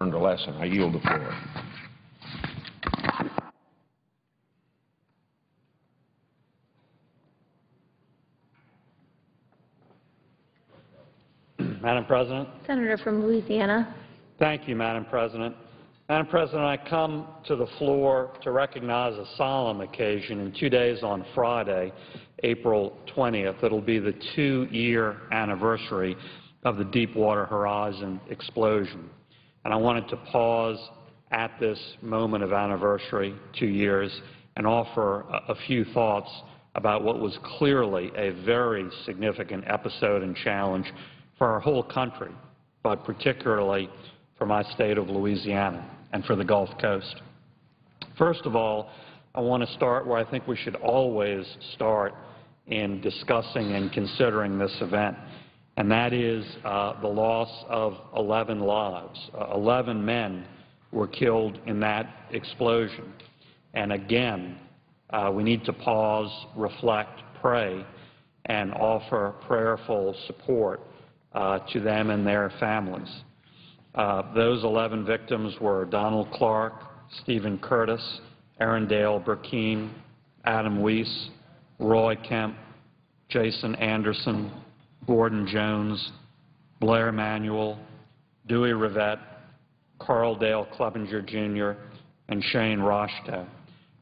learned a lesson. I yield the floor. Madam President. Senator from Louisiana. Thank you, Madam President. Madam President, I come to the floor to recognize a solemn occasion. In 2 days on Friday, April 20th, it will be the 2-year anniversary of the Deepwater Horizon explosion. And I wanted to pause at this moment of anniversary, 2 years, and offer a few thoughts about what was clearly a very significant episode and challenge for our whole country, but particularly for my state of Louisiana and for the Gulf Coast. First of all, I want to start where I think we should always start in discussing and considering this event, and that is the loss of 11 lives. 11 men were killed in that explosion. And again, we need to pause, reflect, pray, and offer prayerful support to them and their families. Those 11 victims were Donald Clark, Stephen Curtis, Aaron Dale Burkeen, Adam Weiss, Roy Kemp, Jason Anderson, Gordon Jones, Blair Manuel, Dewey Rivette, Carl Dale Clevenger, Jr., and Shane Roshto.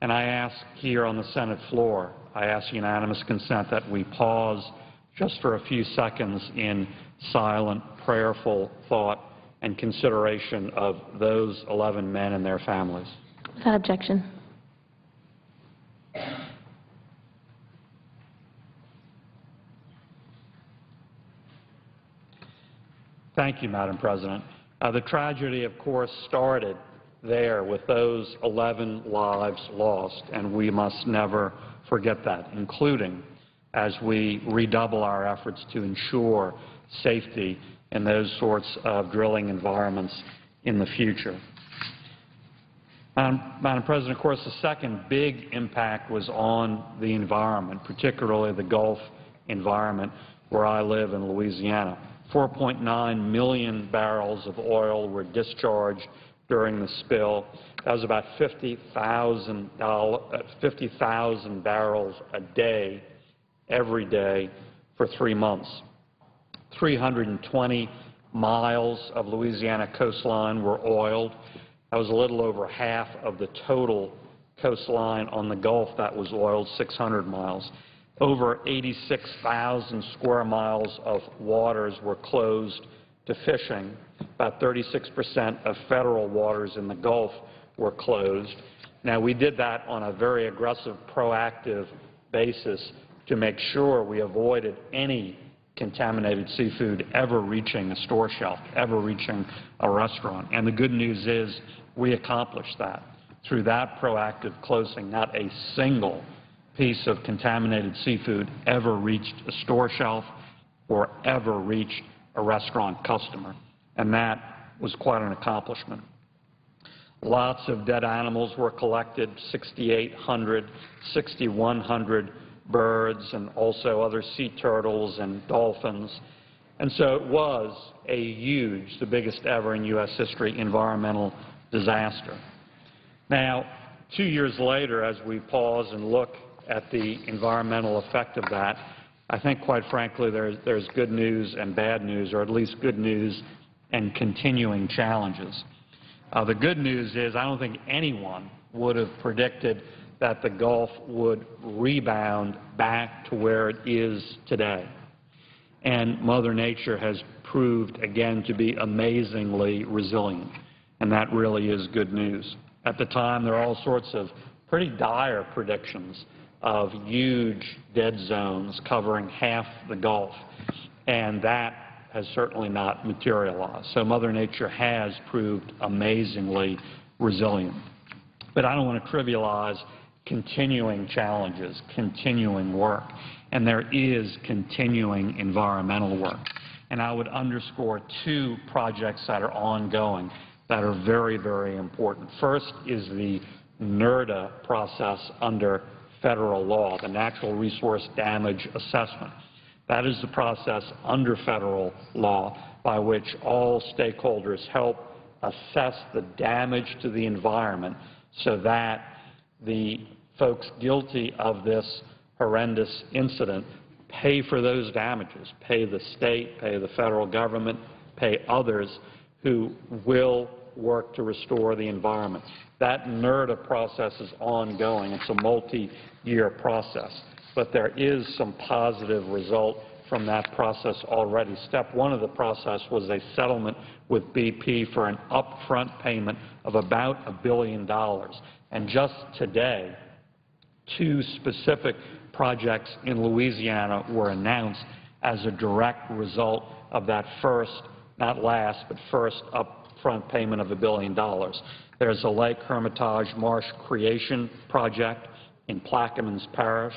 And I ask here on the Senate floor, I ask unanimous consent that we pause just for a few seconds in silent, prayerful thought and consideration of those 11 men and their families. Without objection. Thank you, Madam President. The tragedy, of course, started there with those 11 lives lost, and we must never forget that, including as we redouble our efforts to ensure safety in those sorts of drilling environments in the future. Madam President, of course, the second big impact was on the environment, particularly the Gulf environment where I live in Louisiana. 4.9 million barrels of oil were discharged during the spill. That was about 50,000 barrels a day, every day, for 3 months. 320 miles of Louisiana coastline were oiled. That was a little over half of the total coastline on the Gulf that was oiled, 600 miles. Over 86,000 square miles of waters were closed to fishing. About 36% of federal waters in the Gulf were closed. Now, we did that on a very aggressive, proactive basis to make sure we avoided any contaminated seafood ever reaching a store shelf, ever reaching a restaurant. And the good news is we accomplished that. Through that proactive closing, not a single piece of contaminated seafood ever reached a store shelf or ever reached a restaurant customer. And that was quite an accomplishment. Lots of dead animals were collected, 6,800, 6,100 birds, and also other sea turtles and dolphins. And so it was a huge, the biggest ever in U.S. history, environmental disaster. Now, 2 years later, as we pause and look at the environmental effect of that, I think, quite frankly, there's good news and bad news, or at least good news and continuing challenges. The good news is I don't think anyone would have predicted that the Gulf would rebound back to where it is today. And Mother Nature has proved, again, to be amazingly resilient, and that really is good news. At the time, there are all sorts of pretty dire predictions of huge dead zones covering half the Gulf, and that has certainly not materialized. So Mother Nature has proved amazingly resilient. But I don't want to trivialize continuing challenges, continuing work, and there is continuing environmental work. And I would underscore 2 projects that are ongoing that are very, very important. First is the NRDA process under federal law, the Natural Resource Damage Assessment. That is the process under federal law by which all stakeholders help assess the damage to the environment so that the folks guilty of this horrendous incident pay for those damages, pay the state, pay the federal government, pay others who will work to restore the environment. That NERDA process is ongoing. It's a multi-year process. But there is some positive result from that process already. Step one of the process was a settlement with BP for an upfront payment of about $1 billion. And just today, 2 specific projects in Louisiana were announced as a direct result of that first, not last, but first upfront payment of $1 billion. There's a Lake Hermitage Marsh Creation Project in Plaquemines Parish.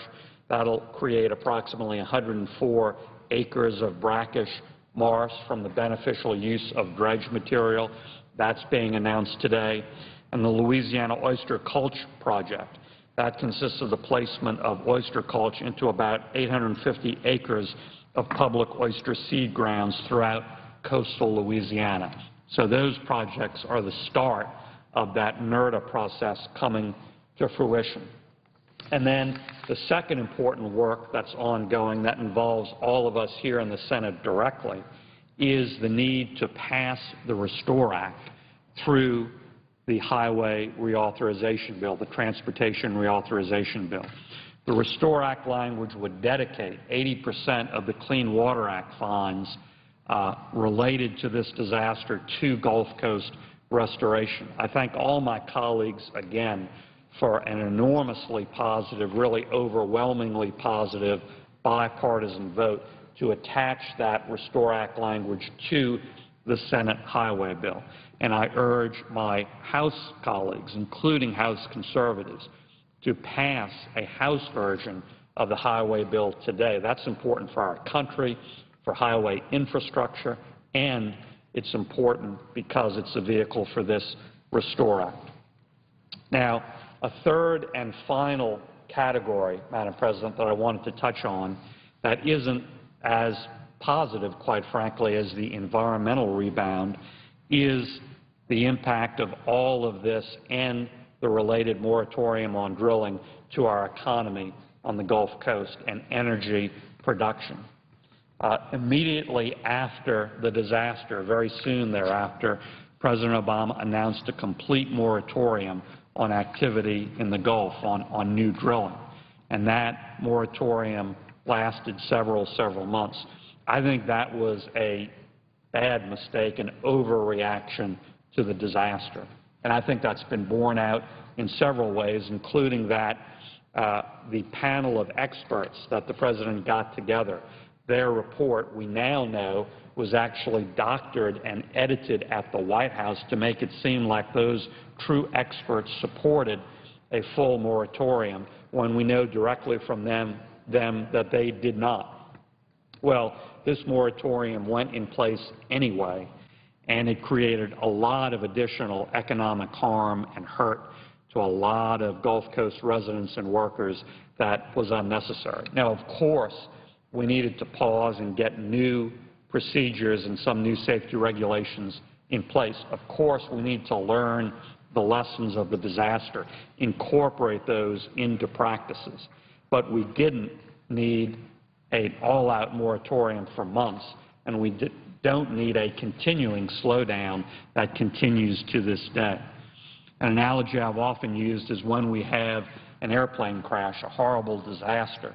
That'll create approximately 104 acres of brackish marsh from the beneficial use of dredge material. That's being announced today. And the Louisiana Oyster Culch Project. That consists of the placement of oyster culch into about 850 acres of public oyster seed grounds throughout coastal Louisiana. So those projects are the start of that NERDA process coming to fruition. And then the second important work that's ongoing that involves all of us here in the Senate directly is the need to pass the Restore Act through the Highway Reauthorization Bill, the Transportation Reauthorization Bill. The Restore Act language would dedicate 80% of the Clean Water Act funds related to this disaster to Gulf Coast restoration. I thank all my colleagues again for an enormously positive, really overwhelmingly positive bipartisan vote to attach that Restore Act language to the Senate Highway Bill. And I urge my House colleagues, including House conservatives, to pass a House version of the Highway Bill today. That's important for our country, for highway infrastructure, and it's important because it's a vehicle for this Restore Act. Now, a third and final category, Madam President, that I wanted to touch on that isn't as positive, quite frankly, as the environmental rebound is the impact of all of this and the related moratorium on drilling to our economy on the Gulf Coast and energy production. Immediately after the disaster, very soon thereafter, President Obama announced a complete moratorium on activity in the Gulf, on new drilling. And that moratorium lasted several months. I think that was a bad mistake, an overreaction to the disaster. And I think that's been borne out in several ways, including that the panel of experts that the President got together, their report, we now know, was actually doctored and edited at the White House to make it seem like those true experts supported a full moratorium when we know directly from them that they did not. Well, this moratorium went in place anyway, and it created a lot of additional economic harm and hurt to a lot of Gulf Coast residents and workers that was unnecessary. Now, of course, we needed to pause and get new procedures and some new safety regulations in place. Of course, we need to learn the lessons of the disaster, incorporate those into practices. But we didn't need an all-out moratorium for months, and we don't need a continuing slowdown that continues to this day. An analogy I've often used is when we have an airplane crash, a horrible disaster.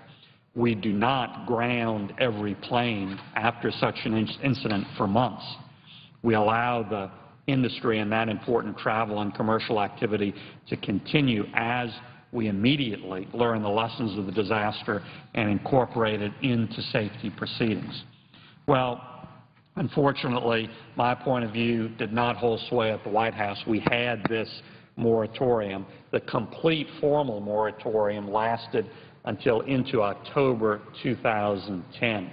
We do not ground every plane after such an incident for months. We allow the industry and that important travel and commercial activity to continue as we immediately learn the lessons of the disaster and incorporate it into safety proceedings. Well, unfortunately, my point of view did not hold sway at the White House. We had this moratorium. The complete formal moratorium lasted until into October 2010.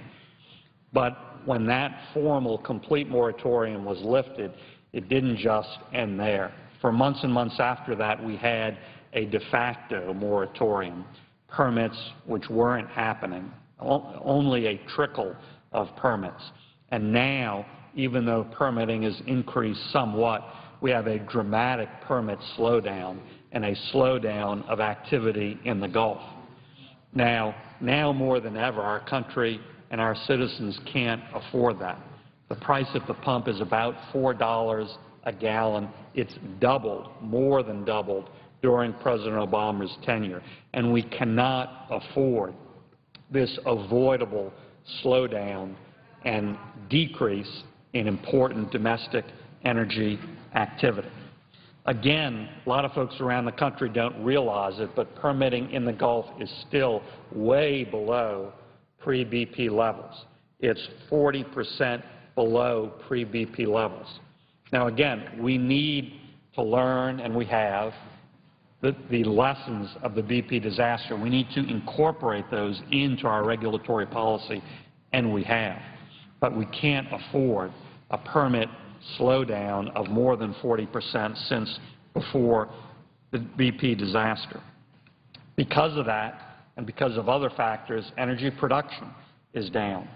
But when that formal complete moratorium was lifted, it didn't just end there. For months and months after that, we had a de facto moratorium, permits which weren't happening, only a trickle of permits. And now, even though permitting has increased somewhat, we have a dramatic permit slowdown and a slowdown of activity in the Gulf. Now more than ever, our country and our citizens can't afford that. The price at the pump is about $4 a gallon. It's doubled, more than doubled, during President Obama's tenure. And we cannot afford this avoidable slowdown and decrease in important domestic energy activity. Again, a lot of folks around the country don't realize it, but permitting in the Gulf is still way below pre-BP levels. It's 40% below pre-BP levels. Now, again, we need to learn, and we have, the lessons of the BP disaster. We need to incorporate those into our regulatory policy, and we have. But we can't afford a permit slowdown of more than 40% since before the BP disaster. Because of that, and because of other factors, energy production is down.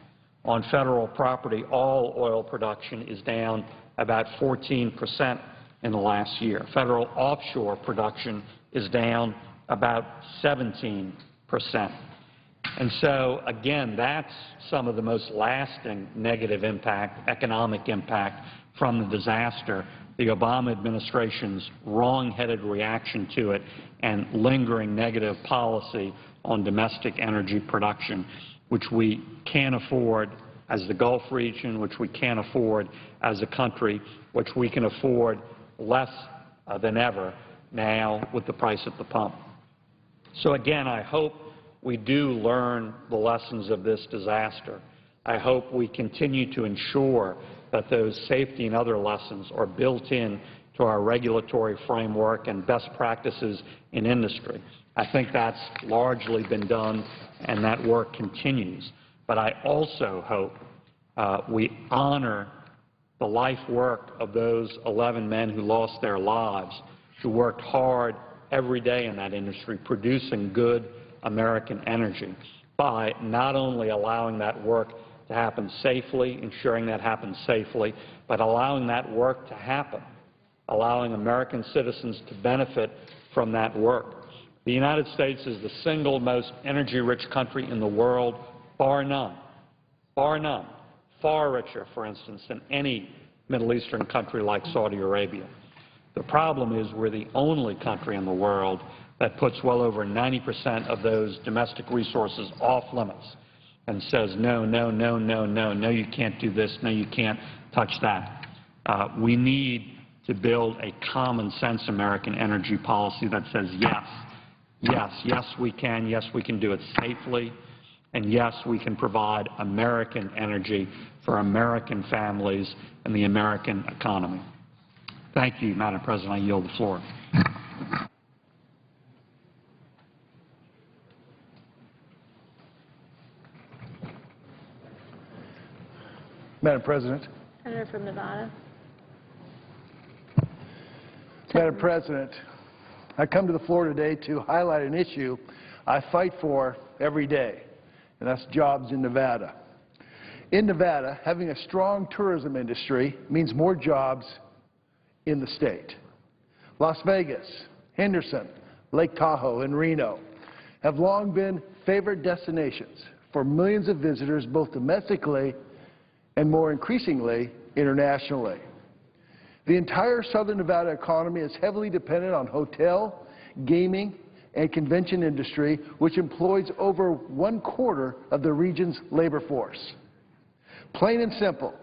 On federal property, all oil production is down about 14% in the last year. Federal offshore production is down about 17%. And so, again, that's some of the most lasting negative impact, economic impact from the disaster, the Obama administration's wrong-headed reaction to it and lingering negative policy on domestic energy production, which we can't afford as the Gulf region, which we can't afford as a country, which we can afford less than ever now with the price at the pump. So again, I hope we do learn the lessons of this disaster. I hope we continue to ensure that those safety and other lessons are built in to our regulatory framework and best practices in industry. I think that's largely been done, and that work continues. But I also hope we honor the life work of those 11 men who lost their lives, who worked hard every day in that industry, producing good American energy, by not only allowing that work to happen safely, ensuring that happens safely, but allowing that work to happen, allowing American citizens to benefit from that work. The United States is the single most energy-rich country in the world, bar none, far richer, for instance, than any Middle Eastern country like Saudi Arabia. The problem is we're the only country in the world that puts well over 90% of those domestic resources off limits and says, no, no, no, no, no, no, you can't do this, no, you can't touch that. We need to build a common sense American energy policy that says yes, yes, yes, we can do it safely, and yes, we can provide American energy for American families and the American economy. Thank you, Madam President. I yield the floor. Madam President. Senator from Nevada. Madam President, I come to the floor today to highlight an issue I fight for every day, and that's jobs in Nevada. In Nevada, having a strong tourism industry means more jobs in the state. Las Vegas, Henderson, Lake Tahoe, and Reno have long been favorite destinations for millions of visitors, both domestically and more increasingly internationally. The entire southern Nevada economy is heavily dependent on hotel, gaming, and convention industry, which employs over 1/4 of the region's labor force. Plain and simple,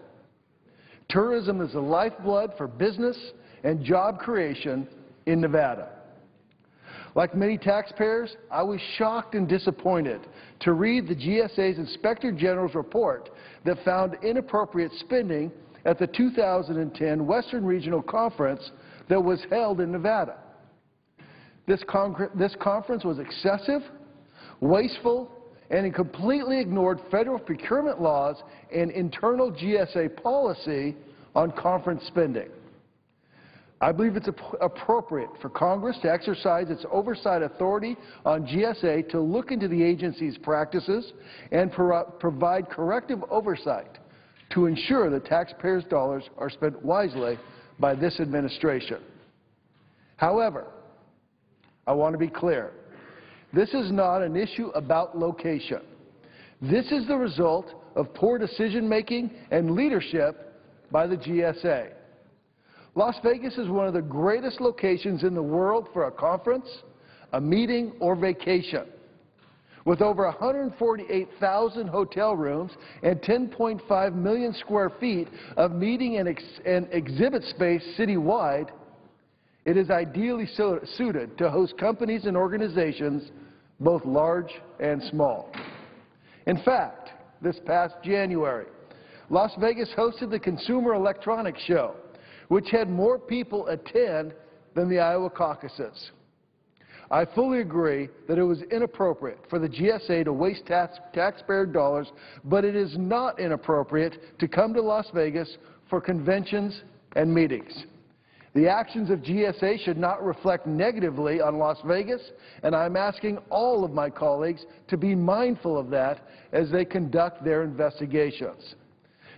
tourism is the lifeblood for business and job creation in Nevada. Like many taxpayers, I was shocked and disappointed to read the GSA's Inspector General's report that found inappropriate spending at the 2010 Western Regional Conference that was held in Nevada. This conference was excessive, wasteful, and it completely ignored federal procurement laws and internal GSA policy on conference spending. I believe it's appropriate for Congress to exercise its oversight authority on GSA to look into the agency's practices and provide corrective oversight to ensure that taxpayers' dollars are spent wisely by this administration. However, I want to be clear. This is not an issue about location. This is the result of poor decision-making and leadership by the GSA. Las Vegas is one of the greatest locations in the world for a conference, a meeting, or vacation. With over 148,000 hotel rooms and 10.5 million square feet of meeting and exhibit space citywide, it is ideally suited to host companies and organizations, both large and small. In fact, this past January, Las Vegas hosted the Consumer Electronics Show, which had more people attend than the Iowa caucuses. I fully agree that it was inappropriate for the GSA to waste taxpayer dollars, but it is not inappropriate to come to Las Vegas for conventions and meetings. The actions of GSA should not reflect negatively on Las Vegas, and I'm asking all of my colleagues to be mindful of that as they conduct their investigations.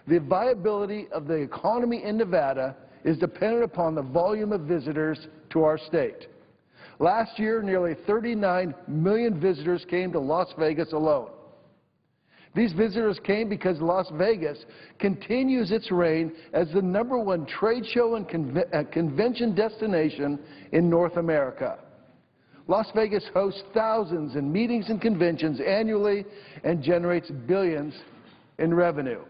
The viability of the economy in Nevada is dependent upon the volume of visitors to our state. Last year, nearly 39 million visitors came to Las Vegas alone. These visitors came because Las Vegas continues its reign as the #1 trade show and convention destination in North America. Las Vegas hosts thousands in meetings and conventions annually and generates billions in revenue.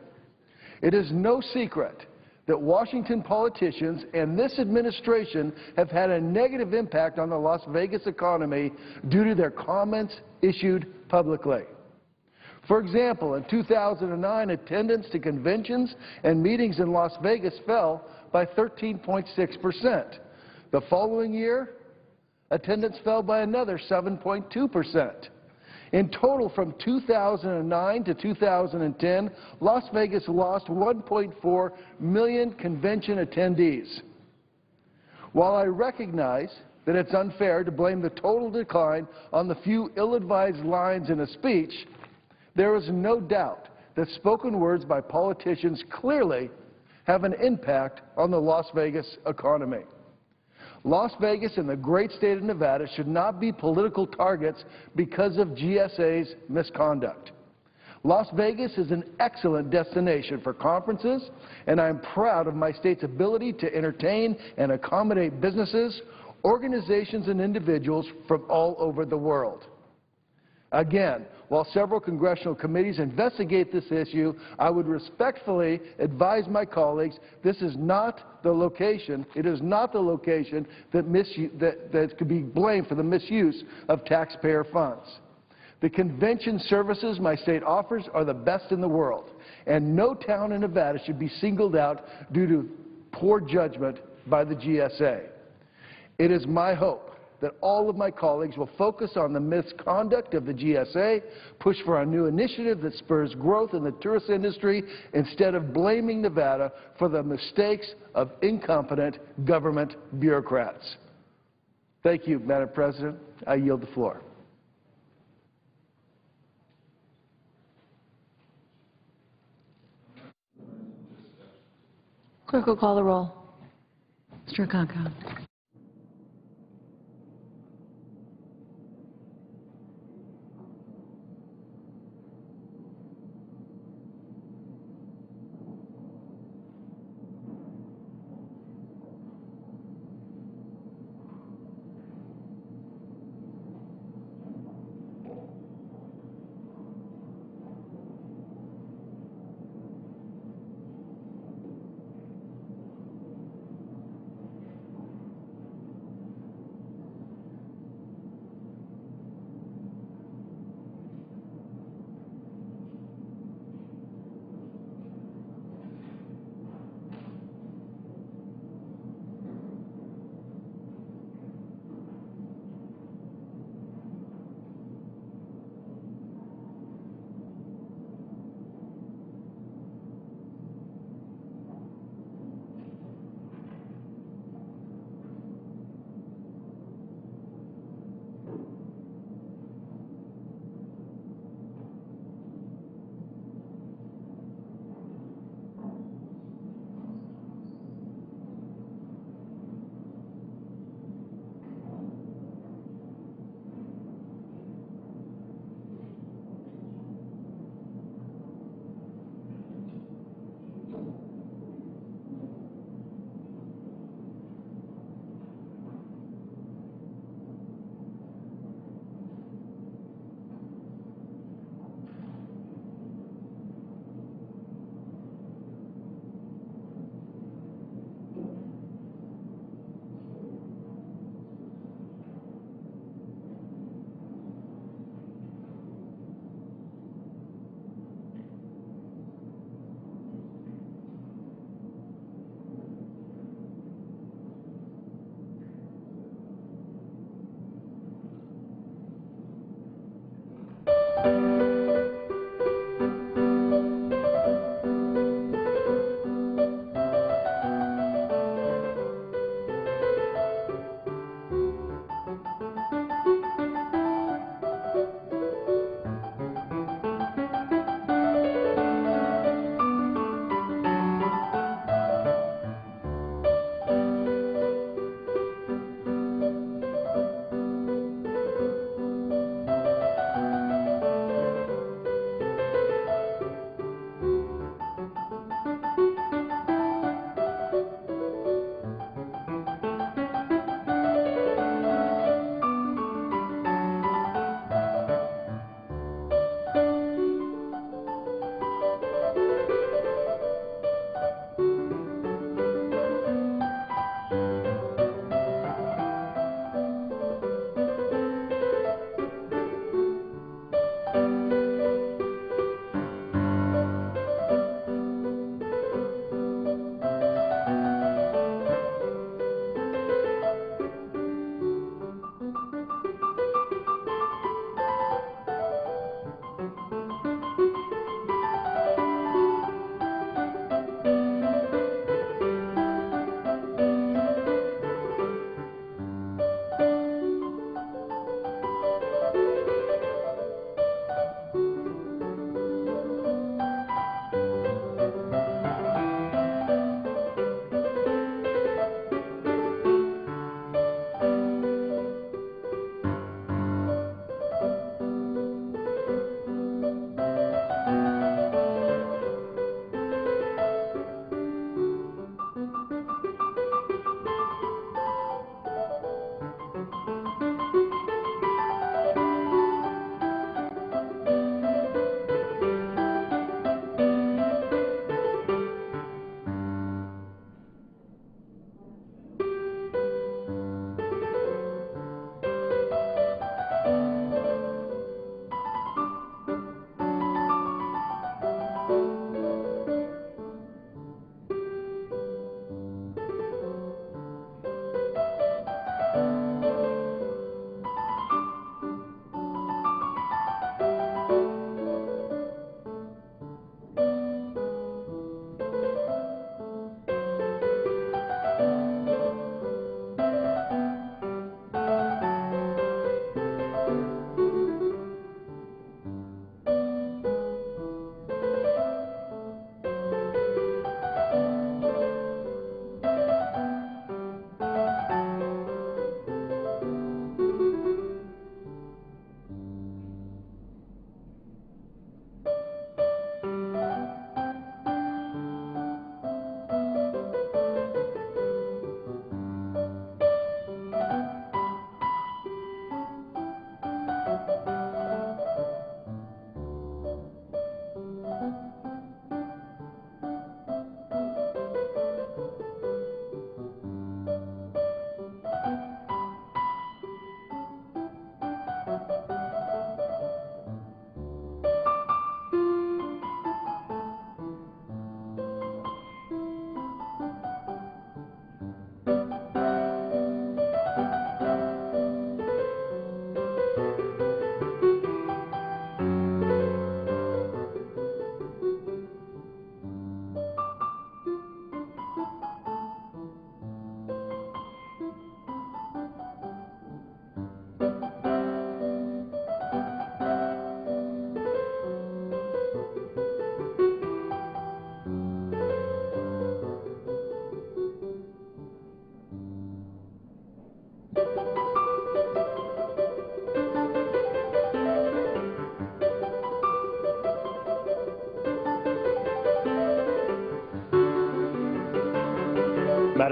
It is no secret that Washington politicians and this administration have had a negative impact on the Las Vegas economy due to their comments issued publicly. For example, in 2009, attendance to conventions and meetings in Las Vegas fell by 13.6%. The following year, attendance fell by another 7.2%. In total, from 2009 to 2010, Las Vegas lost 1.4 million convention attendees. While I recognize that it's unfair to blame the total decline on the few ill-advised lines in a speech, there is no doubt that spoken words by politicians clearly have an impact on the Las Vegas economy. Las Vegas and the great state of Nevada should not be political targets because of GSA's misconduct. Las Vegas is an excellent destination for conferences, and I am proud of my state's ability to entertain and accommodate businesses, organizations, and individuals from all over the world. Again, while several congressional committees investigate this issue, I would respectfully advise my colleagues this is not the location, it is not the location that could be blamed for the misuse of taxpayer funds. The convention services my state offers are the best in the world, and no town in Nevada should be singled out due to poor judgment by the GSA. It is my hope that all of my colleagues will focus on the misconduct of the GSA, push for a new initiative that spurs growth in the tourist industry instead of blaming Nevada for the mistakes of incompetent government bureaucrats. Thank you, Madam President. I yield the floor. Clerk will call the roll. Mr. Akaka.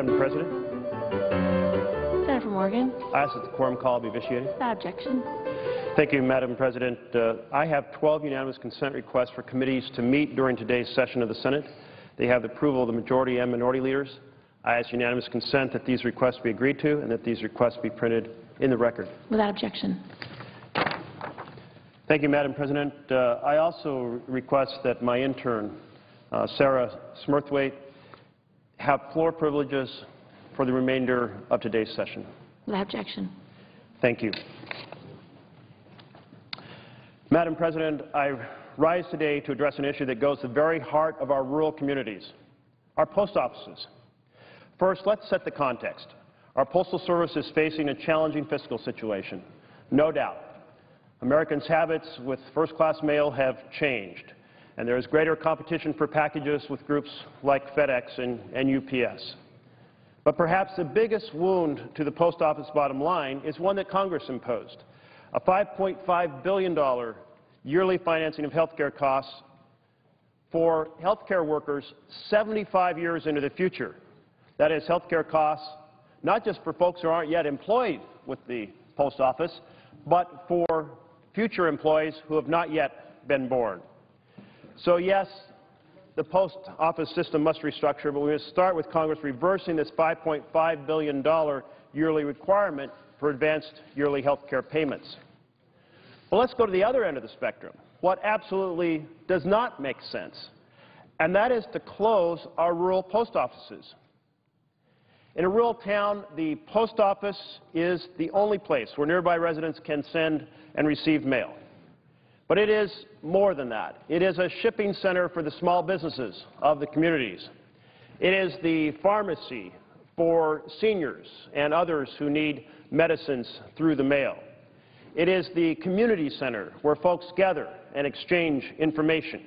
Madam President, Senator Morgan. I ask that the quorum call be vitiated. Without objection. Thank you, Madam President. I have 12 unanimous consent requests for committees to meet during today's session of the Senate. They have the approval of the majority and minority leaders. I ask unanimous consent that these requests be agreed to and that these requests be printed in the record. Without objection. Thank you, Madam President. I also request that my intern, Sarah Smurthwaite, have floor privileges for the remainder of today's session. Without objection. Thank you. Madam President, I rise today to address an issue that goes to the very heart of our rural communities, our post offices. First, let's set the context. Our Postal Service is facing a challenging fiscal situation, no doubt. Americans' habits with first-class mail have changed, and there is greater competition for packages with groups like FedEx and UPS. But perhaps the biggest wound to the post office bottom line is one that Congress imposed, a $5.5 billion yearly financing of health care costs for health care workers 75 years into the future. That is health care costs not just for folks who aren't yet employed with the post office, but for future employees who have not yet been born. So yes, the post office system must restructure, but we must start with Congress reversing this $5.5 billion yearly requirement for advanced yearly health care payments. Well, let's go to the other end of the spectrum, what absolutely does not make sense, and that is to close our rural post offices. In a rural town, the post office is the only place where nearby residents can send and receive mail. But it is more than that. It is a shipping center for the small businesses of the communities. It is the pharmacy for seniors and others who need medicines through the mail. It is the community center where folks gather and exchange information.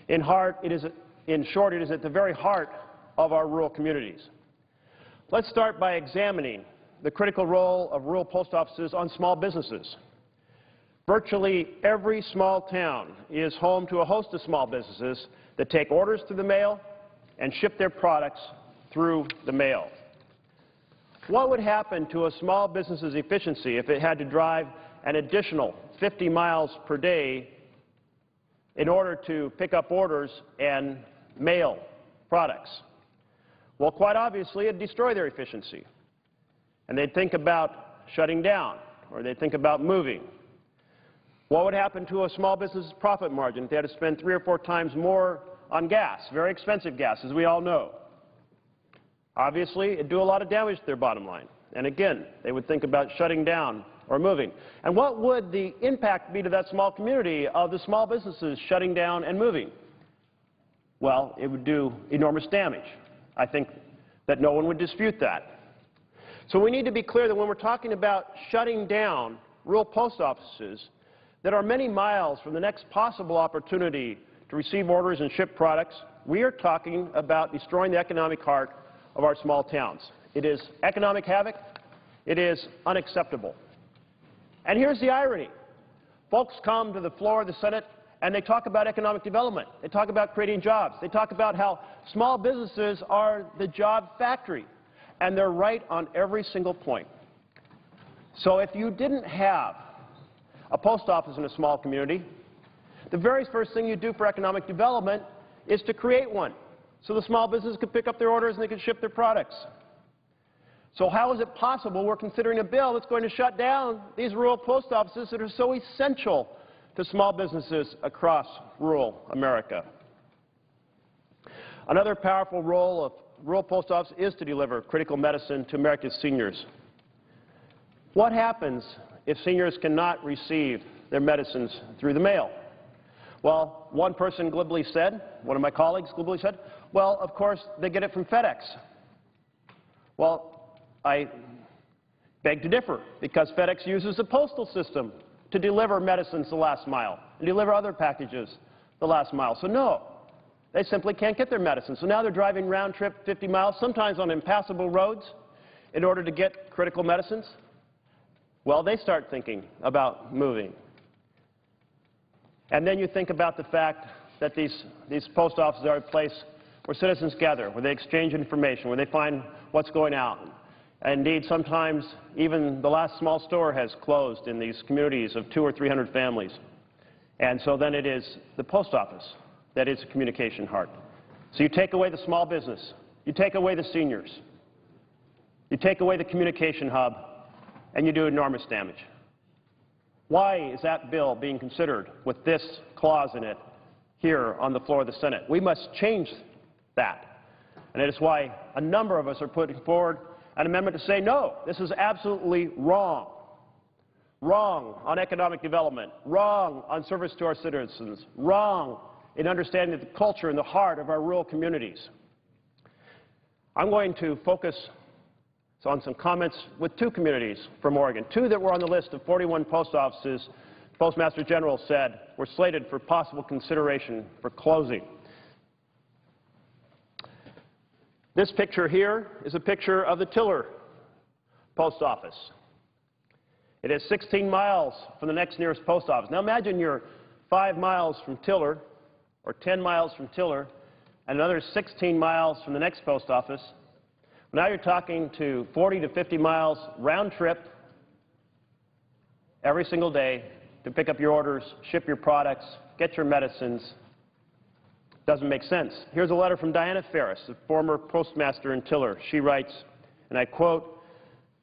In short, it is at the very heart of our rural communities. Let's start by examining the critical role of rural post offices on small businesses. Virtually every small town is home to a host of small businesses that take orders through the mail and ship their products through the mail. What would happen to a small business's efficiency if it had to drive an additional 50 miles per day in order to pick up orders and mail products? Well, quite obviously, it'd destroy their efficiency. And they'd think about shutting down, or they'd think about moving. What would happen to a small business's profit margin if they had to spend 3 or 4 times more on gas, very expensive gas, as we all know? Obviously, it'd do a lot of damage to their bottom line. And again, they would think about shutting down or moving. And what would the impact be to that small community of the small businesses shutting down and moving? Well, it would do enormous damage. I think that no one would dispute that. So we need to be clear that when we're talking about shutting down rural post offices that are many miles from the next possible opportunity to receive orders and ship products, we are talking about destroying the economic heart of our small towns. It is economic havoc. It is unacceptable. And here's the irony. Folks come to the floor of the Senate and they talk about economic development. They talk about creating jobs. They talk about how small businesses are the job factory. And they're right on every single point. So if you didn't have a post office in a small community, the very first thing you do for economic development is to create one, so the small businesses could pick up their orders and they could ship their products. So how is it possible we're considering a bill that's going to shut down these rural post offices that are so essential to small businesses across rural America? Another powerful role of rural post office is to deliver critical medicine to America's seniors. What happens if seniors cannot receive their medicines through the mail? Well, one person glibly said, one of my colleagues glibly said, well, of course, they get it from FedEx. Well, I beg to differ, because FedEx uses the postal system to deliver medicines the last mile and deliver other packages the last mile. So no, they simply can't get their medicine. So now they're driving round trip 50 miles, sometimes on impassable roads, in order to get critical medicines. Well, they start thinking about moving. And then you think about the fact that these post offices are a place where citizens gather, where they exchange information, where they find what's going on. Indeed, sometimes even the last small store has closed in these communities of 200 or 300 families. And so then it is the post office that is a communication heart. So you take away the small business, you take away the seniors, you take away the communication hub, and you do enormous damage. Why is that bill being considered with this clause in it here on the floor of the Senate? We must change that. And it is why a number of us are putting forward an amendment to say, no, this is absolutely wrong. Wrong on economic development, wrong on service to our citizens, wrong in understanding the culture and the heart of our rural communities. I'm going to focus on some comments with two communities from Oregon, two that were on the list of 41 post offices Postmaster General said were slated for possible consideration for closing. This picture here is a picture of the Tiller post office. It is 16 miles from the next nearest post office. Now imagine you're 5 miles from Tiller or 10 miles from Tiller and another 16 miles from the next post office. Now you're talking to 40 to 50 miles round trip every single day to pick up your orders, ship your products, get your medicines. Doesn't make sense. Here's a letter from Diana Ferris, the former postmaster in Tiller. She writes, and I quote,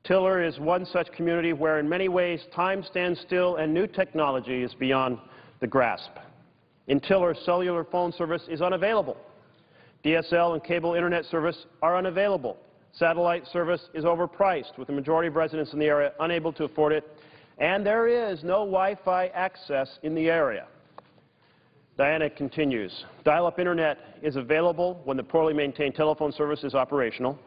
"Tiller is one such community where in many ways time stands still and new technology is beyond the grasp. In Tiller, cellular phone service is unavailable. DSL and cable internet service are unavailable. Satellite service is overpriced, with the majority of residents in the area unable to afford it, and there is no Wi-Fi access in the area." Diana continues, "Dial-up internet is available when the poorly maintained telephone service is operational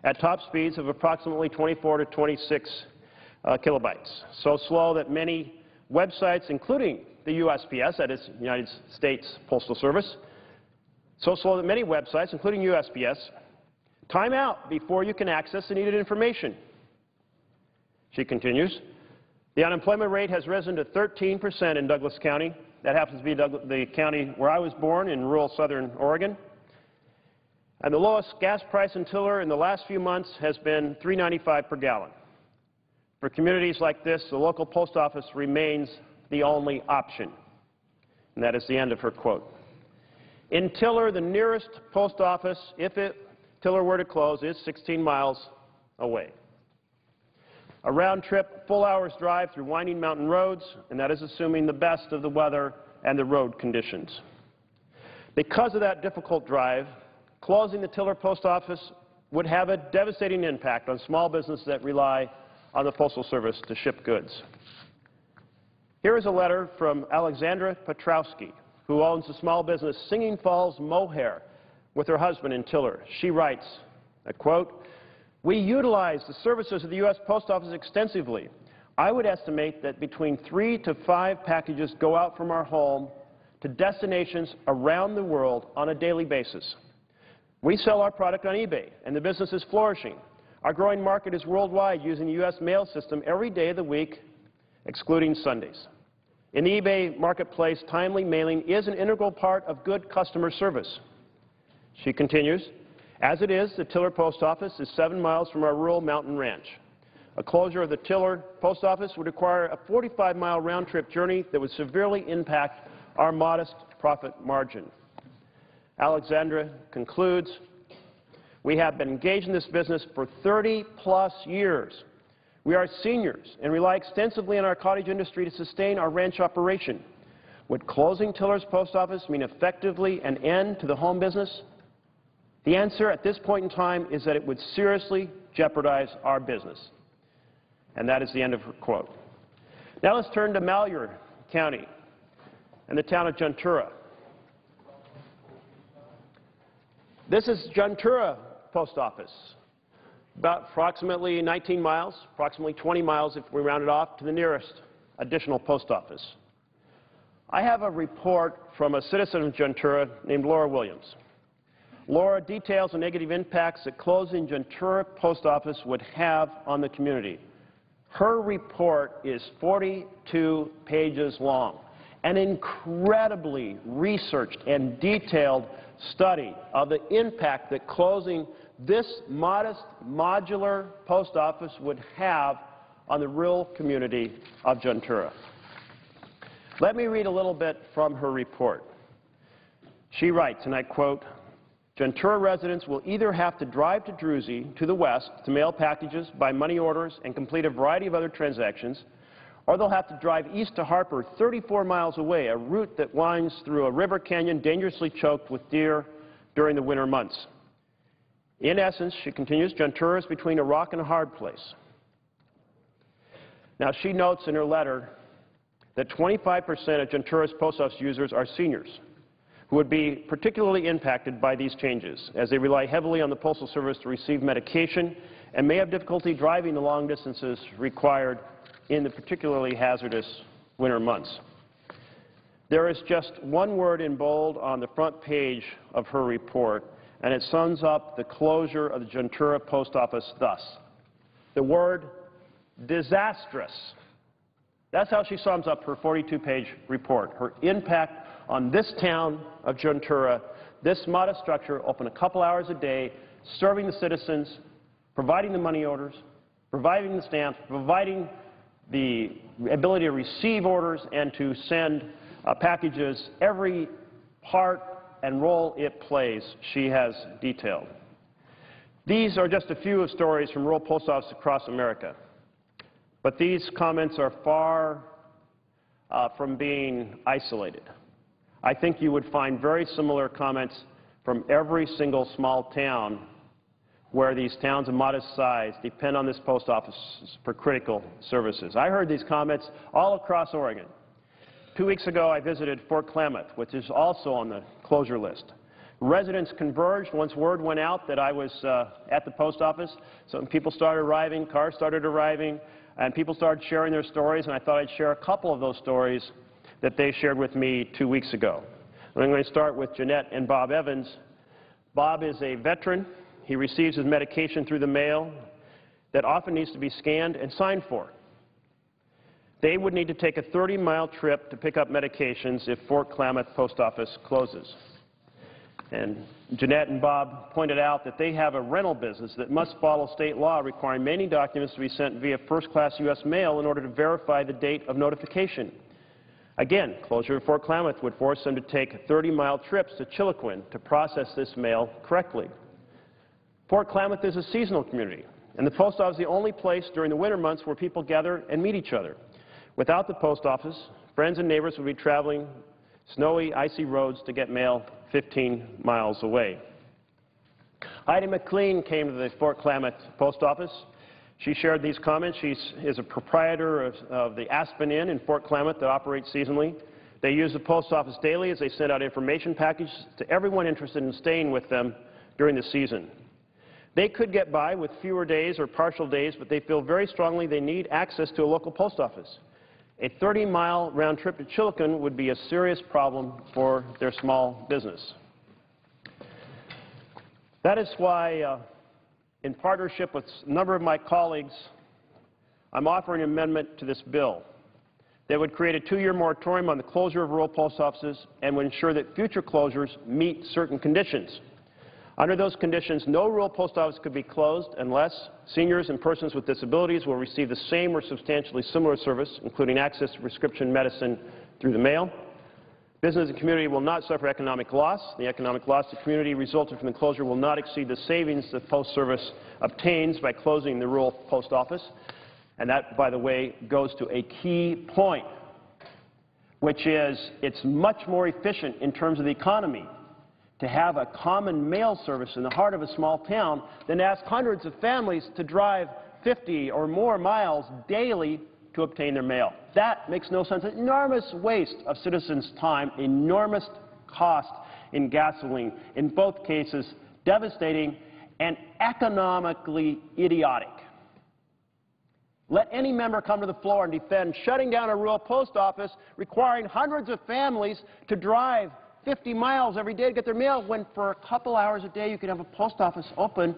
at top speeds of approximately 24 to 26 kilobytes, so slow that many websites, including the USPS, that is United States Postal Service, so slow that many websites, including USPS, time out before you can access the needed information." She continues, "The unemployment rate has risen to 13% in Douglas County." That happens to be the county where I was born in rural southern Oregon. "And the lowest gas price in Tiller in the last few months has been $3.95 per gallon. For communities like this, the local post office remains the only option." And that is the end of her quote. In Tiller, the nearest post office, if Tiller were to close, is 16 miles away. A round-trip, full hour's drive through winding mountain roads, and that is assuming the best of the weather and the road conditions. Because of that difficult drive, closing the Tiller post office would have a devastating impact on small businesses that rely on the Postal Service to ship goods. Here is a letter from Alexandra Petrowski, who owns a small business, Singing Falls Mohair, with her husband in Tiller. She writes, I quote, "We utilize the services of the U.S. Post Office extensively. I would estimate that between 3 to 5 packages go out from our home to destinations around the world on a daily basis. We sell our product on eBay, and the business is flourishing. Our growing market is worldwide, using the U.S. mail system every day of the week, excluding Sundays. In the eBay marketplace, timely mailing is an integral part of good customer service." She continues, "As it is, the Tiller Post Office is 7 miles from our rural mountain ranch. A closure of the Tiller Post Office would require a 45-mile round-trip journey that would severely impact our modest profit margin." Alexandra concludes, "We have been engaged in this business for 30-plus years. We are seniors and rely extensively on our cottage industry to sustain our ranch operation. Would closing Tiller's Post Office mean effectively an end to the home business? The answer at this point in time is that it would seriously jeopardize our business." And that is the end of her quote. Now let's turn to Malheur County and the town of Juntura. This is Juntura Post Office, about approximately 19 miles, approximately 20 miles if we round it off, to the nearest additional post office. I have a report from a citizen of Juntura named Laura Williams. Laura details the negative impacts that closing Juntura Post Office would have on the community. Her report is 42 pages long, an incredibly researched and detailed study of the impact that closing this modest modular post office would have on the rural community of Ventura. Let me read a little bit from her report. She writes, and I quote, "Ventura residents will either have to drive to Druzy to the west to mail packages, buy money orders, and complete a variety of other transactions, or they'll have to drive east to Harper, 34 miles away, a route that winds through a river canyon dangerously choked with deer during the winter months. In essence," she continues, "Ventura is between a rock and a hard place." Now, she notes in her letter that 25% of Ventura's post office users are seniors who would be particularly impacted by these changes, as they rely heavily on the Postal Service to receive medication and may have difficulty driving the long distances required in the particularly hazardous winter months. There is just one word in bold on the front page of her report, and it sums up the closure of the Ventura Post Office thus: the word disastrous. That's how she sums up her 42-page report. Her impact on this town of Ventura, this modest structure, open a couple hours a day, serving the citizens, providing the money orders, providing the stamps, providing the ability to receive orders and to send packages, every part and role it plays, she has detailed. These are just a few of stories from rural post offices across America. But these comments are far from being isolated. I think you would find very similar comments from every single small town where these towns of modest size depend on this post office for critical services. I heard these comments all across Oregon. 2 weeks ago, I visited Fort Klamath, which is also on the closure list. Residents converged once word went out that I was at the post office. So people started arriving, cars started arriving, and people started sharing their stories, and I thought I'd share a couple of those stories that they shared with me 2 weeks ago. And I'm going to start with Jeanette and Bob Evans. Bob is a veteran. He receives his medication through the mail that often needs to be scanned and signed for. They would need to take a 30-mile trip to pick up medications if Fort Klamath Post Office closes. And Jeanette and Bob pointed out that they have a rental business that must follow state law requiring many documents to be sent via first-class U.S. mail in order to verify the date of notification. Again, closure of Fort Klamath would force them to take 30-mile trips to Chiloquin to process this mail correctly. Fort Klamath is a seasonal community, and the post office is the only place during the winter months where people gather and meet each other. Without the post office, friends and neighbors would be traveling snowy, icy roads to get mail 15 miles away. Heidi McLean came to the Fort Klamath post office. She shared these comments. She is a proprietor of the Aspen Inn in Fort Klamath that operates seasonally. They use the post office daily as they send out information packages to everyone interested in staying with them during the season. They could get by with fewer days or partial days, but they feel very strongly they need access to a local post office. A 30-mile round trip to Chiloquin would be a serious problem for their small business. That is why, in partnership with a number of my colleagues, I'm offering an amendment to this bill that would create a 2-year moratorium on the closure of rural post offices and would ensure that future closures meet certain conditions. Under those conditions, no rural post office could be closed unless seniors and persons with disabilities will receive the same or substantially similar service, including access to prescription medicine through the mail. Business and community will not suffer economic loss. The economic loss to the community resulting from the closure will not exceed the savings the Post Service obtains by closing the rural post office. And that, by the way, goes to a key point, which is it's much more efficient in terms of the economy to have a common mail service in the heart of a small town than to ask hundreds of families to drive 50 or more miles daily to obtain their mail. That makes no sense. Enormous waste of citizens' time, enormous cost in gasoline, in both cases devastating and economically idiotic. Let any member come to the floor and defend shutting down a rural post office requiring hundreds of families to drive 50 miles every day to get their mail, when for a couple hours a day you can have a post office open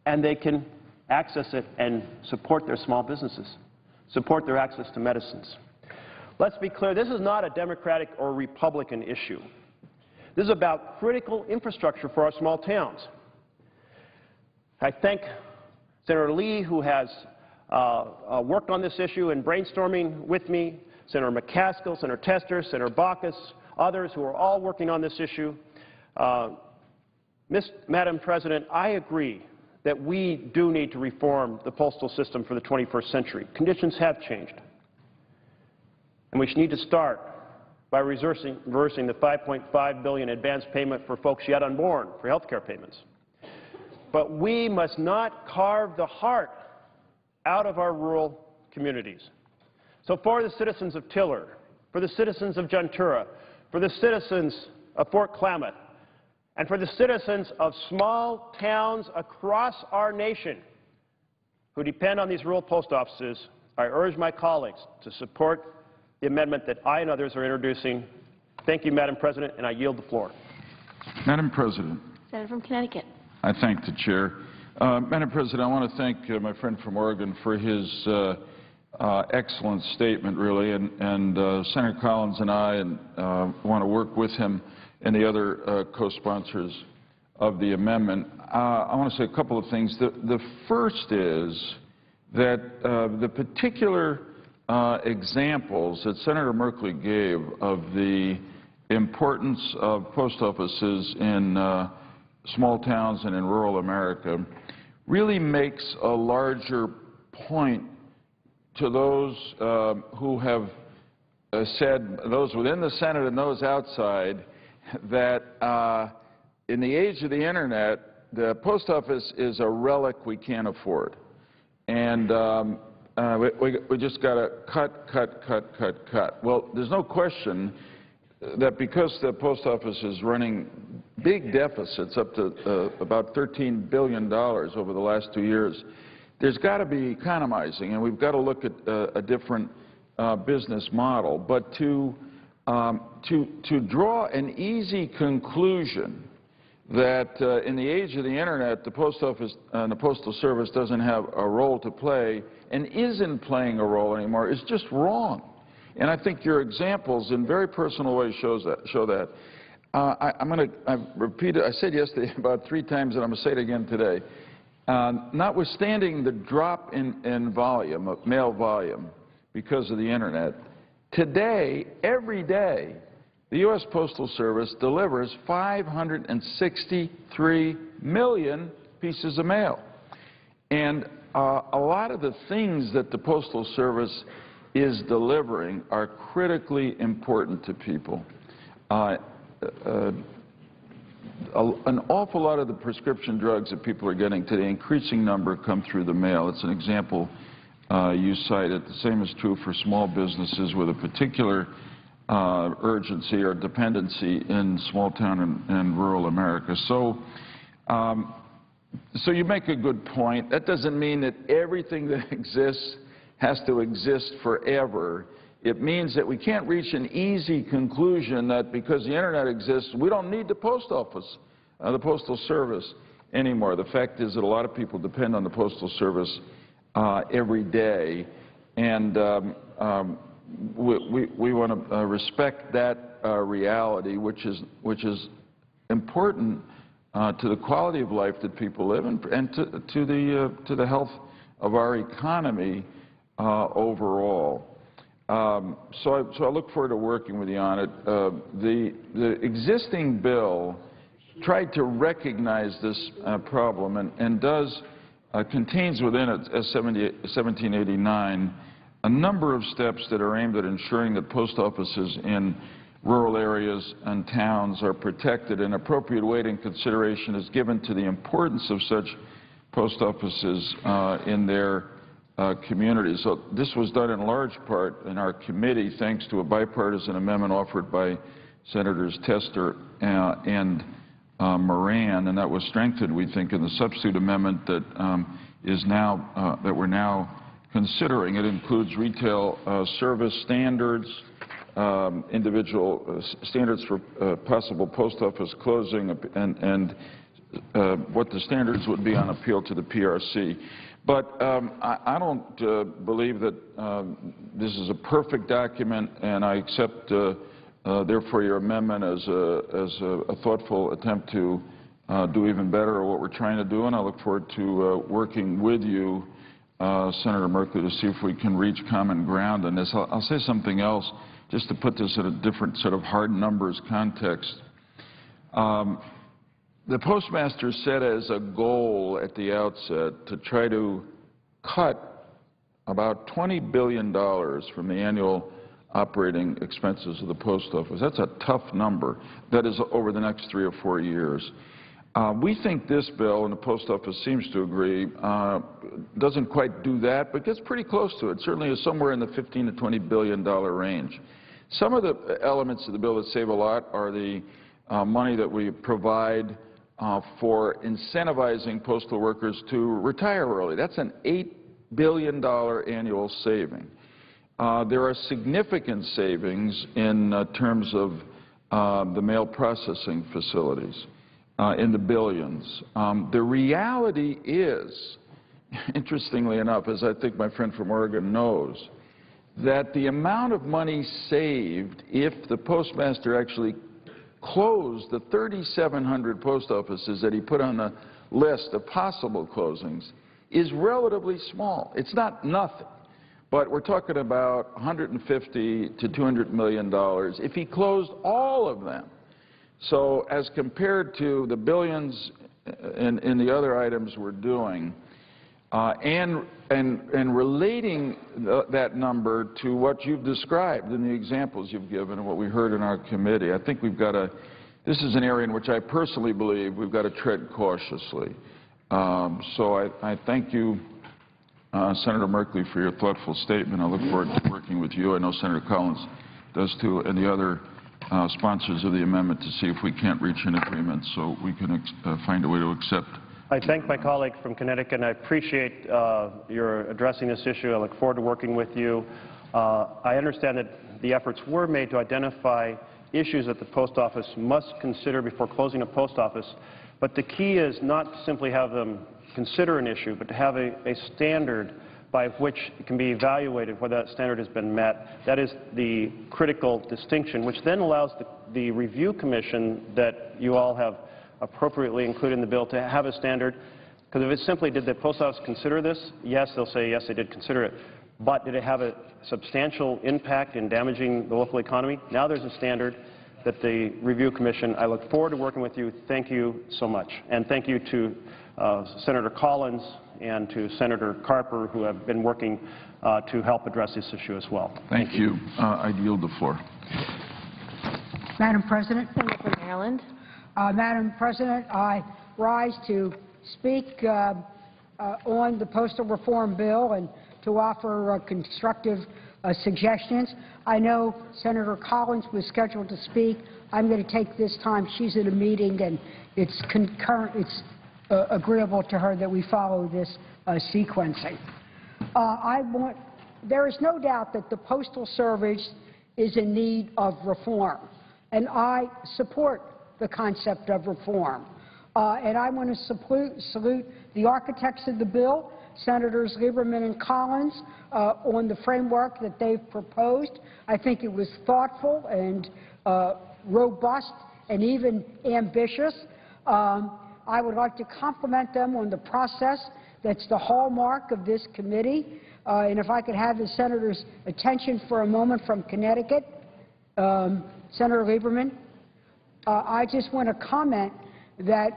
and they can access it and support their small businesses, support their access to medicines. Let's be clear, this is not a Democratic or Republican issue. This is about critical infrastructure for our small towns. I thank Senator Lee, who has worked on this issue and brainstorming with me, Senator McCaskill, Senator Tester, Senator Baucus, others who are all working on this issue. Madam President, I agree that we do need to reform the postal system for the 21st century. Conditions have changed. And we need to start by reversing the $5.5 billion advance payment for folks yet unborn for health care payments. But we must not carve the heart out of our rural communities. So for the citizens of Tiller, for the citizens of Juntura, for the citizens of Fort Klamath, and for the citizens of small towns across our nation who depend on these rural post offices, I urge my colleagues to support the amendment that I and others are introducing. Thank you, Madam President, and I yield the floor. Madam President. Senator from Connecticut. I thank the chair. Madam President, I want to thank my friend from Oregon for his excellent statement, really, and Senator Collins and I want to work with him and the other co-sponsors of the amendment. I want to say a couple of things. The first is that the particular examples that Senator Merkley gave of the importance of post offices in small towns and in rural America really makes a larger point to those who have said, those within the Senate and those outside, that in the age of the Internet, the post office is a relic we can't afford. And we just got to cut. Well, there's no question that because the post office is running big deficits, up to about $13 billion over the last 2 years, there's got to be economizing, and we've got to look at a different business model. But to draw an easy conclusion that in the age of the Internet, the post office and the Postal Service doesn't have a role to play and isn't playing a role anymore is just wrong. And I think your examples in very personal ways show that. I've repeated, I said yesterday about 3 times, and I'm going to say it again today. Notwithstanding the drop in volume, of mail volume, because of the Internet, today, every day, the U.S. Postal Service delivers 563 million pieces of mail. And a lot of the things that the Postal Service is delivering are critically important to people. An awful lot of the prescription drugs that people are getting today, increasing number, come through the mail. It's an example you cited. The same is true for small businesses with a particular urgency or dependency in small town and rural America. So you make a good point. That doesn't mean that everything that exists has to exist forever. It means that we can't reach an easy conclusion that because the Internet exists, we don't need the post office, the Postal Service anymore. The fact is that a lot of people depend on the Postal Service every day, and we want to respect that reality, which is important to the quality of life that people live and to the health of our economy overall. So I look forward to working with you on it. The existing bill tried to recognize this problem and contains within it, as 1789, a number of steps that are aimed at ensuring that post offices in rural areas and towns are protected, and appropriate weight and consideration is given to the importance of such post offices in their communities. So this was done in large part in our committee thanks to a bipartisan amendment offered by Senators Tester and Moran, and that was strengthened, we think, in the substitute amendment that that we're now considering. It includes retail service standards, individual standards for possible post office closing, and what the standards would be on appeal to the PRC. But I don't believe that this is a perfect document, and I accept therefore, your amendment as a thoughtful attempt to do even better at what we're trying to do, and I look forward to working with you, Senator Merkley, to see if we can reach common ground on this. I'll say something else, just to put this in a different sort of hard numbers context. The Postmaster set as a goal at the outset to try to cut about $20 billion from the annual operating expenses of the Post Office. That's a tough number. That is over the next 3 or 4 years. We think this bill, and the Post Office seems to agree, doesn't quite do that, but gets pretty close to it. Certainly is somewhere in the $15 to $20 billion range. Some of the elements of the bill that save a lot are the money that we provide for incentivizing postal workers to retire early. That's an $8 billion annual saving. There are significant savings in terms of the mail processing facilities, in the billions. The reality is, interestingly enough, as I think my friend from Oregon knows, that the amount of money saved if the Postmaster actually closed the 3,700 post offices that he put on the list of possible closings is relatively small. It's not nothing, but we're talking about $150 to $200 million if he closed all of them. So as compared to the billions in the other items we're doing, and relating that number to what you've described in the examples you've given and what we heard in our committee, I think we've got to, this is an area in which I personally believe we've got to tread cautiously. So I thank you, Senator Merkley, for your thoughtful statement. I look forward to working with you. I know Senator Collins does too, and the other sponsors of the amendment to see if we can't reach an agreement so we can find a way to accept. I thank my colleague from Connecticut, and I appreciate your addressing this issue. I look forward to working with you. I understand that the efforts were made to identify issues that the Post Office must consider before closing a post office, but the key is not to simply have them consider an issue, but to have a standard by which it can be evaluated whether that standard has been met. That is the critical distinction, which then allows the review commission that you all have appropriately included in the bill to have a standard. Because if it simply, did the Post Office consider this? Yes, they'll say, yes, they did consider it. But did it have a substantial impact in damaging the local economy? Now there's a standard that the Review Commission, I look forward to working with you. Thank you so much. And thank you to Senator Collins and to Senator Carper, who have been working to help address this issue as well. Thank you. I yield the floor. Madam President. Senator from Maryland. Madam President, I rise to speak on the postal reform bill and to offer constructive suggestions. I know Senator Collins was scheduled to speak. I'm going to take this time. She's at a meeting, and it's concurrent. It's agreeable to her that we follow this sequencing. There is no doubt that the Postal Service is in need of reform, and I support the concept of reform. And I want to salute the architects of the bill, Senators Lieberman and Collins, on the framework that they've proposed. I think it was thoughtful and robust and even ambitious. I would like to compliment them on the process that's the hallmark of this committee. And if I could have the Senator's attention for a moment from Connecticut, Senator Lieberman, I just want to comment that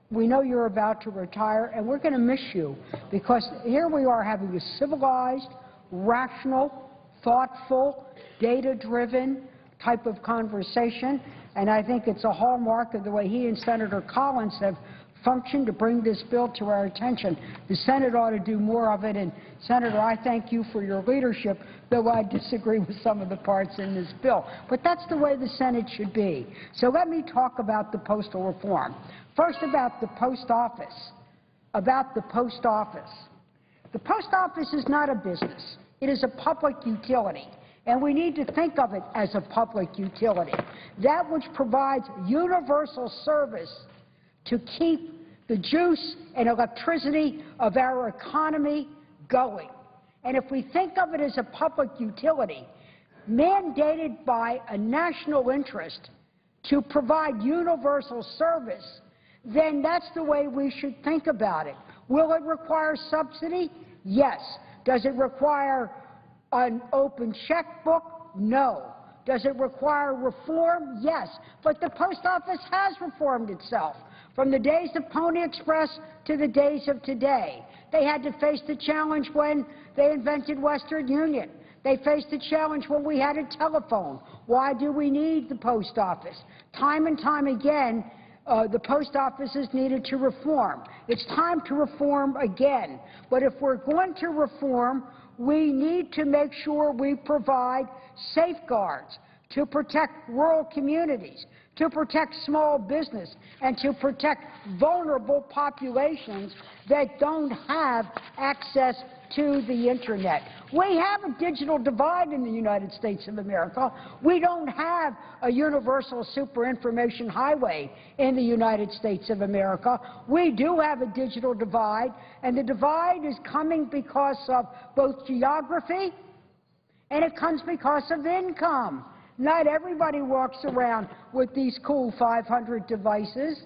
we know you're about to retire, and we're going to miss you, because here we are having a civilized, rational, thoughtful, data-driven type of conversation, and I think it's a hallmark of the way he and Senator Collins have functioned to bring this bill to our attention. The Senate ought to do more of it, and Senator, I thank you for your leadership, though I disagree with some of the parts in this bill. But that's the way the Senate should be. So let me talk about the postal reform. First, about the post office. About the post office. The post office is not a business. It is a public utility, and we need to think of it as a public utility, that which provides universal service to keep the juice and electricity of our economy going. And if we think of it as a public utility, mandated by a national interest to provide universal service, then that's the way we should think about it. Will it require subsidy? Yes. Does it require an open checkbook? No. Does it require reform? Yes. But the post office has reformed itself. From the days of Pony Express to the days of today. They had to face the challenge when they invented Western Union. They faced the challenge when we had a telephone. Why do we need the post office? Time and time again, the post office is needed to reform. It's time to reform again. But if we're going to reform, we need to make sure we provide safeguards to protect rural communities, to protect small business, and to protect vulnerable populations that don't have access to the Internet. We have a digital divide in the United States of America. We don't have a universal super information highway in the United States of America. We do have a digital divide, and the divide is coming because of both geography and it comes because of income. Not everybody walks around with these cool 500 devices.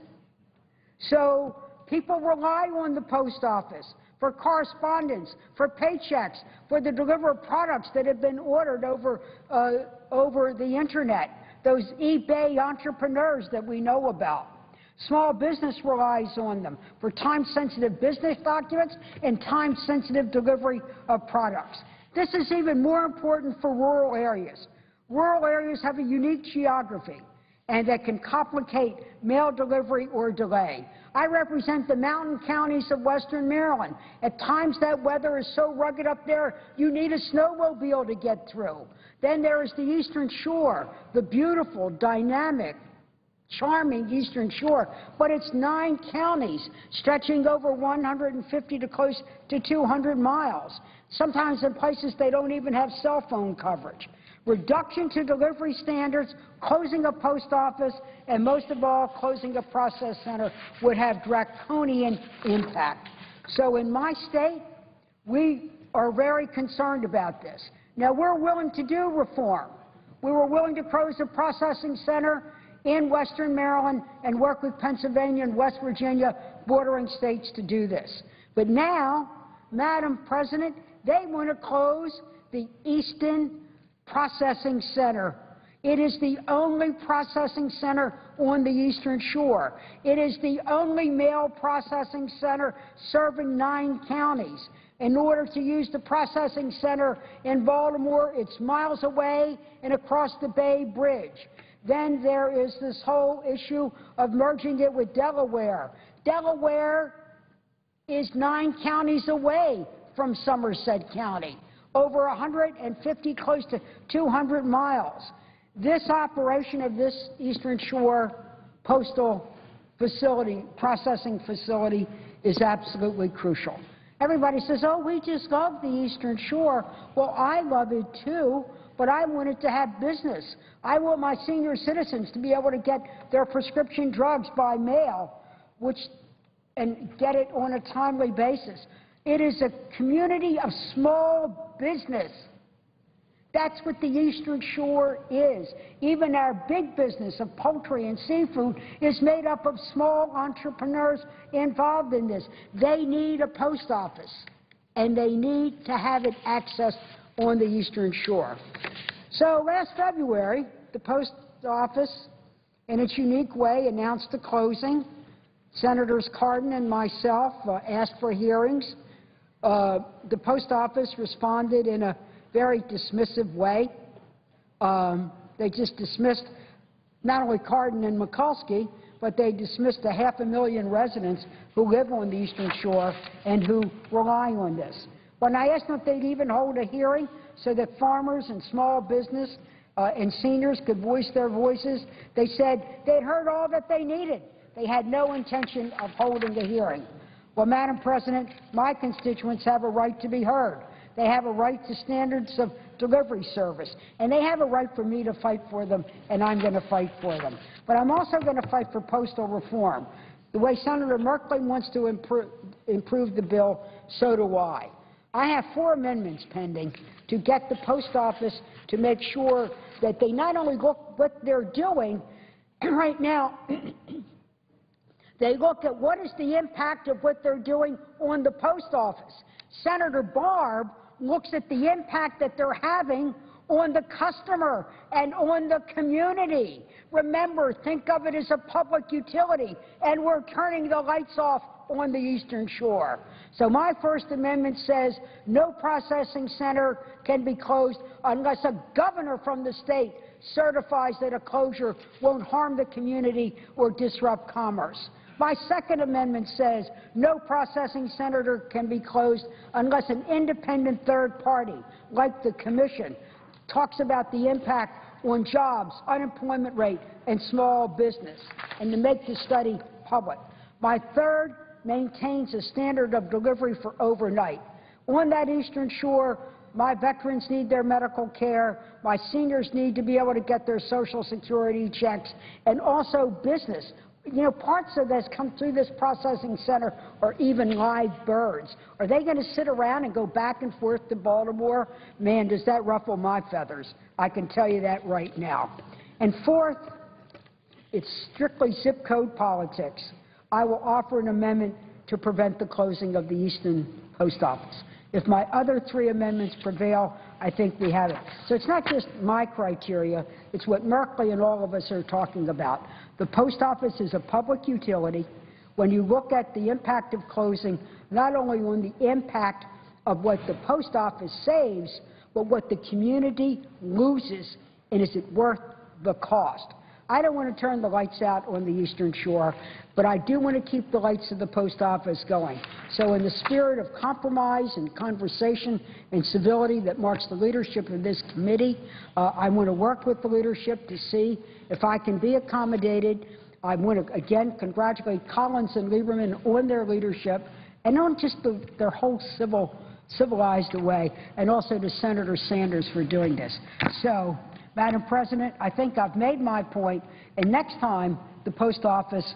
So people rely on the post office for correspondence, for paychecks, for the delivery of products that have been ordered over the Internet, those eBay entrepreneurs that we know about. Small business relies on them for time-sensitive business documents and time-sensitive delivery of products. This is even more important for rural areas. Rural areas have a unique geography, and that can complicate mail delivery or delay. I represent the mountain counties of western Maryland. At times that weather is so rugged up there, you need a snowmobile to get through. Then there is the Eastern Shore, the beautiful, dynamic, charming Eastern Shore, but it's 9 counties stretching over 150 to close to 200 miles. Sometimes in places they don't even have cell phone coverage. Reduction to delivery standards, closing a post office, and most of all, closing a process center would have draconian impact. So in my state, we are very concerned about this. Now, we're willing to do reform. We were willing to close a processing center in western Maryland and work with Pennsylvania and West Virginia bordering states to do this. But now, Madam President, they want to close the Easton Processing Center. It is the only processing center on the Eastern Shore. It is the only mail processing center serving 9 counties. In order to use the processing center in Baltimore, it's miles away and across the Bay Bridge. Then there is this whole issue of merging it with Delaware. Delaware is 9 counties away from Somerset County, over 150, close to 200 miles. This operation of this Eastern Shore postal facility, processing facility, is absolutely crucial. Everybody says, oh, we just love the Eastern Shore. Well, I love it too, but I want it to have business. I want my senior citizens to be able to get their prescription drugs by mail, and get it on a timely basis. It is a community of small business. That's what the Eastern Shore is. Even our big business of poultry and seafood is made up of small entrepreneurs involved in this. They need a post office, and they need to have it accessed on the Eastern Shore. So last February, the post office, in its unique way, announced the closing. Senators Cardin and myself asked for hearings. The post office responded in a very dismissive way. They just dismissed not only Cardin and Mikulski, but they dismissed 500,000 residents who live on the Eastern Shore and who rely on this. When I asked them if they'd even hold a hearing so that farmers and small business and seniors could voice their voices, they said they'd heard all that they needed. They had no intention of holding a hearing. Well, Madam President, my constituents have a right to be heard. They have a right to standards of delivery service, and they have a right for me to fight for them, and I'm going to fight for them. But I'm also going to fight for postal reform. The way Senator Merkley wants to improve the bill, so do I. I have 4 amendments pending to get the post office to make sure that they not only look what they're doing right now, they look at what is the impact of what they're doing on the post office. Senator Barb looks at the impact that they're having on the customer and on the community. Remember, think of it as a public utility, and we're turning the lights off on the Eastern Shore. So my First Amendment says no processing center can be closed unless a governor from the state certifies that a closure won't harm the community or disrupt commerce. My Second Amendment says no processing center can be closed unless an independent third party, like the Commission, talks about the impact on jobs, unemployment rate, and small business, and to make the study public. My third maintains a standard of delivery for overnight. On that Eastern Shore, my veterans need their medical care, my seniors need to be able to get their Social Security checks, and also business. You know, parts of this come through this processing center are even live birds. Are they going to sit around and go back and forth to Baltimore? Man, does that ruffle my feathers. I can tell you that right now. And fourth, it's strictly zip code politics. I will offer an amendment to prevent the closing of the Eastern Post Office. If my other 3 amendments prevail, I think we have it. So it's not just my criteria, it's what Merkley and all of us are talking about. The post office is a public utility. When you look at the impact of closing, not only on the impact of what the post office saves, but what the community loses, and is it worth the cost? I don't want to turn the lights out on the Eastern Shore, but I do want to keep the lights of the post office going. So in the spirit of compromise and conversation and civility that marks the leadership of this committee, I want to work with the leadership to see if I can be accommodated. I want to, again, congratulate Collins and Lieberman on their leadership, and on just their whole civilized way, and also to Senator Sanders for doing this. So, Madam President, I think I've made my point, and next time the post office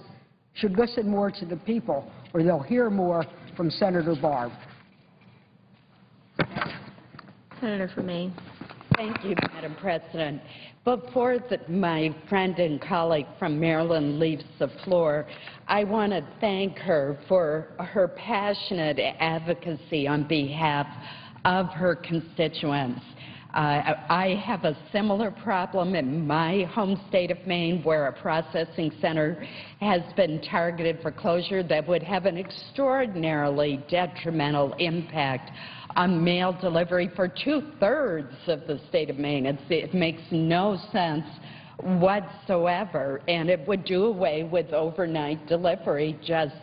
should listen more to the people, or they'll hear more from Senator Barb. Senator from Maine. Thank you, Madam President. Before my friend and colleague from Maryland leaves the floor, I want to thank her for her passionate advocacy on behalf of her constituents. I have a similar problem in my home state of Maine, where a processing center has been targeted for closure that would have an extraordinarily detrimental impact on mail delivery for 2/3 of the state of Maine. It makes no sense whatsoever, and it would do away with overnight delivery, just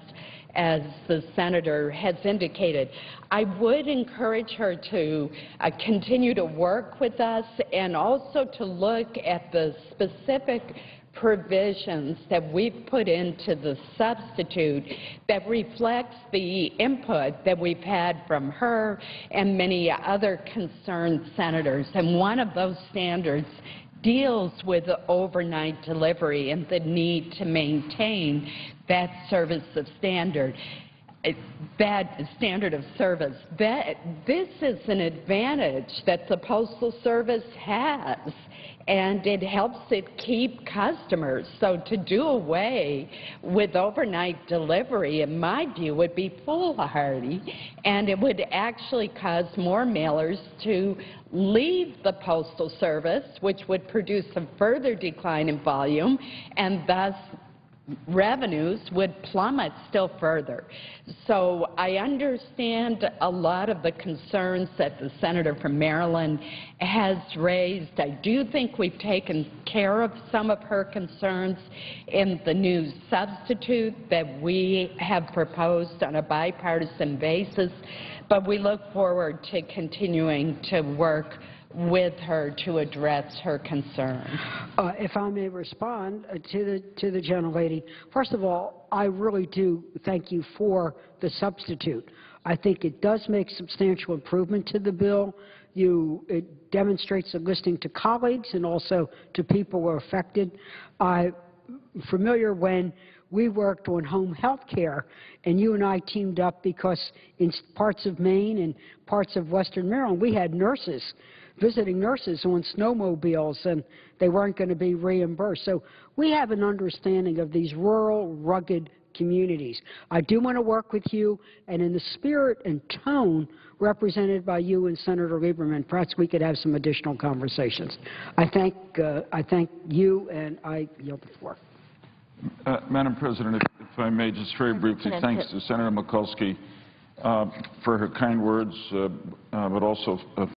as the senator has indicated. I would encourage her to continue to work with us, and also to look at the specific provisions that we've put into the substitute that reflects the input that we've had from her and many other concerned senators. And one of those standards deals with overnight delivery and the need to maintain that service of standard, that standard of service. This is an advantage that the Postal Service has, and it helps it keep customers. So to do away with overnight delivery, in my view, would be foolhardy, and it would actually cause more mailers to leave the Postal Service, which would produce a further decline in volume, and thus revenues would plummet still further. So I understand a lot of the concerns that the senator from Maryland has raised. I do think we've taken care of some of her concerns in the new substitute that we have proposed on a bipartisan basis, but we look forward to continuing to work with her to address her concerns. If I may respond to the gentlelady, first of all, I really do thank you for the substitute. I think it does make substantial improvement to the bill. It demonstrates a listening to colleagues and also to people who are affected. I'm familiar when we worked on home health care, and you and I teamed up because in parts of Maine and parts of western Maryland, we had nurses, visiting nurses on snowmobiles, and they weren't going to be reimbursed. So we have an understanding of these rural, rugged communities. I do want to work with you, and in the spirit and tone represented by you and Senator Lieberman, perhaps we could have some additional conversations. I thank you, and I yield the floor. Madam President, if I may, just very briefly, thanks to Senator Mikulski for her kind words, but also